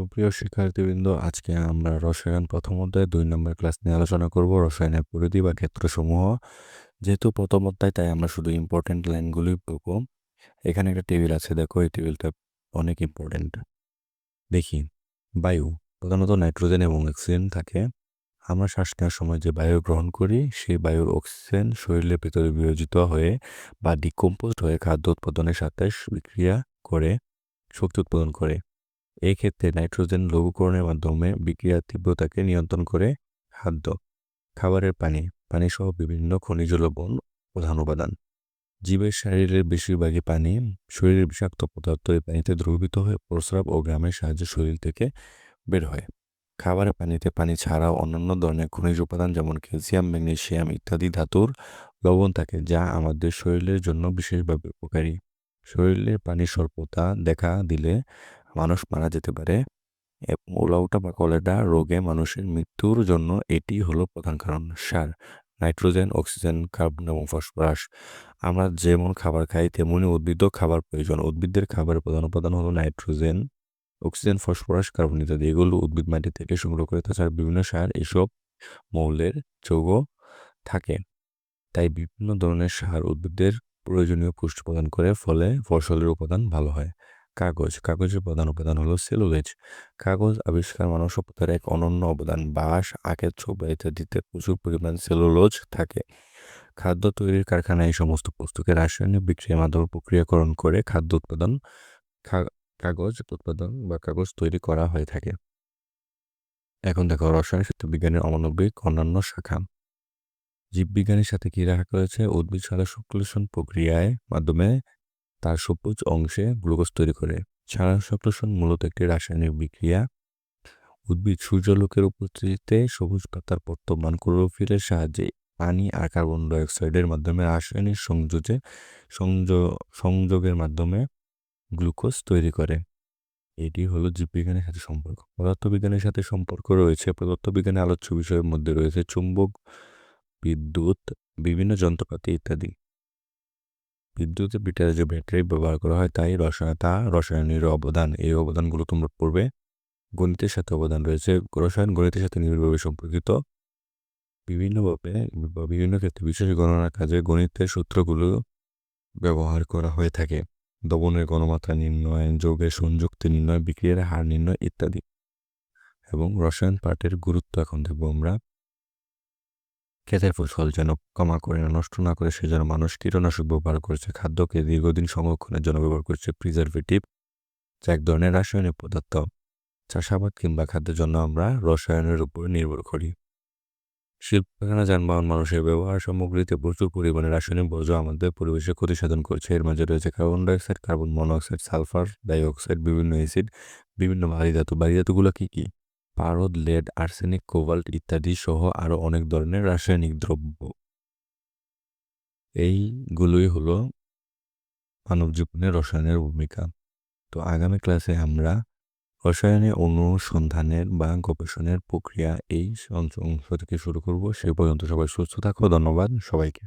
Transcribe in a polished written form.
সুপ্রিয় শিক্ষার্থীবৃন্দ, আজকে আমরা রসায়ন প্রথম অধ্যায় ২ নম্বর ক্লাস নিয়ে আলোচনা করব রসায়নের পরিধি বা ক্ষেত্রসমূহ। যেহেতু প্রথম অধ্যায় তাই আমরা শুধু ইম্পর্টেন্ট লাইনগুলোই পড়ব। এখানে একটা টেবিল আছে, দেখো এই টেবিলটা অনেক ইম্পর্টেন্ট। দেখি, বায়ু প্রধানত নাইট্রোজেন এবং অক্সিজেন থাকে। আমরা শ্বাস নেওয়ার সময় যে বায়ু গ্রহণ করি সেই বায়ুর অক্সিজেন শরীরের ভিতরে বিয়োজিত হয়ে বা ডিকম্পোজড হয়ে খাদ্য উৎপাদনের সাথে বিক্রিয়া করে শক্তি উৎপাদন করে। এই ক্ষেত্রে নাইট্রোজেন লঘুকরণের মাধ্যমে বিক্রিয়ার তীব্রতাকে নিয়ন্ত্রণ করে। খাদ্য, খাবারের পানি সহ বিভিন্ন খনিজ লবণ প্রধান উপাদান। জীবের শরীরের বেশিরভাগই পানি। শরীরের বিষাক্ত পদার্থ এই পানিতে দ্রবীভূত হয়ে প্রস্রাব ও ঘামের সাহায্যে শরীর থেকে বের হয়। খাবারের পানিতে পানি ছাড়াও অন্যান্য ধরনের খনিজ উপাদান যেমন ক্যালসিয়াম, ম্যাগনেসিয়াম ইত্যাদি ধাতুর লবণ থাকে, যা আমাদের শরীরের জন্য বিশেষভাবে উপকারী। শরীরে পানির স্বল্পতা দেখা দিলে মানুষ মারা যেতে পারে এবং উলাউটা বা কলেরা রোগে মানুষের মৃত্যুর জন্য এটি হলো প্রধান কারণ। সার, নাইট্রোজেন, অক্সিজেন, কার্বন এবং ফসফরাস। আমরা যেমন খাবার খাই তেমনি উদ্ভিদও খাবার প্রয়োজন। উদ্ভিদের খাবারের প্রধান উপাদান হলো নাইট্রোজেন, অক্সিজেন, ফসফরাস, কার্বন ইত্যাদি। এগুলো উদ্ভিদ মাটি থেকে সংগ্রহ করে। তাছাড়া বিভিন্ন সার এসব মৌলের যৌগ থাকে। তাই বিভিন্ন ধরনের সার উদ্ভিদের প্রয়োজনীয় পুষ্টি প্রদান করে, ফলে ফসলের উপাদান ভালো হয়। কাগজের প্রধান উপাদান হলো সেলুলোজ। কাগজ আবিষ্কার মানব সভ্যতার এক অনন্য অবদান। বাঁশ, আখের ছোবড়া ইত্যাদিতে প্রচুর পরিমাণ সেলুলোজ থাকে। খাদ্য তৈরির কারখানায় এই সমস্ত বস্তুকে রাসায়নিক বিক্রিয়ার মাধ্যমে প্রক্রিয়াকরণ করে খাদ্য উৎপাদন কাগজ উৎপাদন বা কাগজ তৈরি করা হয়ে থাকে। এখন দেখো রসায়ন বিজ্ঞানের অমানবিক অন্যান্য শাখা। জীববিজ্ঞানের সাথে কি রাখা হয়েছে? উদ্ভিদ সালোক সংশ্লেষণ প্রক্রিয়ায় মাধ্যমে তার সবুজ অংশে গ্লুকোজ তৈরি করে। সালোক সংশ্লেষণ মূলত একটি রাসায়নিক বিক্রিয়া। উদ্ভিদ সূর্যালোকের উপস্থিতিতে সবুজ পাতার বর্তমান ক্লোরোফিলের সাহায্যে পানি আর কার্বন ডাইঅক্সাইডের মাধ্যমে রাসায়নিক সংযোগের মাধ্যমে গ্লুকোজ তৈরি করে। এটি হলো জীববিজ্ঞানের সাথে সম্পর্ক। পদার্থবিজ্ঞানের সাথে সম্পর্ক রয়েছে। পদার্থবিজ্ঞানের আলোচ্য বিষয়ের মধ্যে রয়েছে চুম্বক, বিদ্যুৎ, বিভিন্ন যন্ত্রপাতি ইত্যাদি। বিদ্যুতের বিটারে যে ব্যাটারি ব্যবহার করা হয় তাই রসায়নের অবদান। এই অবদানগুলো তোমরা পড়বে। গণিতের সাথে অবদান রয়েছে। রসায়ন গণিতের সাথে নিবিড়ভাবে সম্পর্কিত। বিভিন্ন ক্ষেত্রে বিশেষ গণনার কাজে গণিতের সূত্রগুলো ব্যবহার করা হয়ে থাকে। দ্রবণের ঘনমাত্রা নির্ণয়, যৌগের সংযুক্তি নির্ণয়, বিক্রিয়ার হার নির্ণয় ইত্যাদি। এবং রসায়ন পাঠের গুরুত্ব এখন দেখবো আমরা। ক্ষেতের ফসল যেন পোকা করে নষ্ট না করে সেজন্য মানুষ কীটনাশক ব্যবহার করেছে। খাদ্যকে দীর্ঘদিন সংরক্ষণের জন্য ব্যবহার করেছে প্রিজারভেটিভ, যা এক ধরনের রাসায়নিক পদার্থ। চাষাবাদ কিংবা খাদ্যের জন্য আমরা রসায়নের উপর নির্ভর করি। শিল্প কারখানা, যানবাহন, মানুষের ব্যবহার সামগ্রীতে প্রচুর পরিমাণে রাসায়নিক বর্জ্য আমাদের পরিবেশে ক্ষতি সাধন করছে। এর মাঝে রয়েছে carbon dioxide, carbon monoxide, sulphur dioxide, বিভিন্ন অ্যাসিড, বিভিন্ন ভারী ধাতু। ভারী ধাতুগুলো কি কি? পারদ, লেড, আর্সেনিক, কোবাল্ট ইত্যাদি সহ আরো অনেক ধরনের রাসায়নিক দ্রব্য। এইগুলোই হলো মানব জীবনে রসায়নের ভূমিকা। তো আগামী ক্লাসে আমরা রসায়নে অনুসন্ধানের বা গবেষণার প্রক্রিয়া এই অংশ থেকে শুরু করব। সেই পর্যন্ত সবাই সুস্থ থাকো। ধন্যবাদ সবাইকে।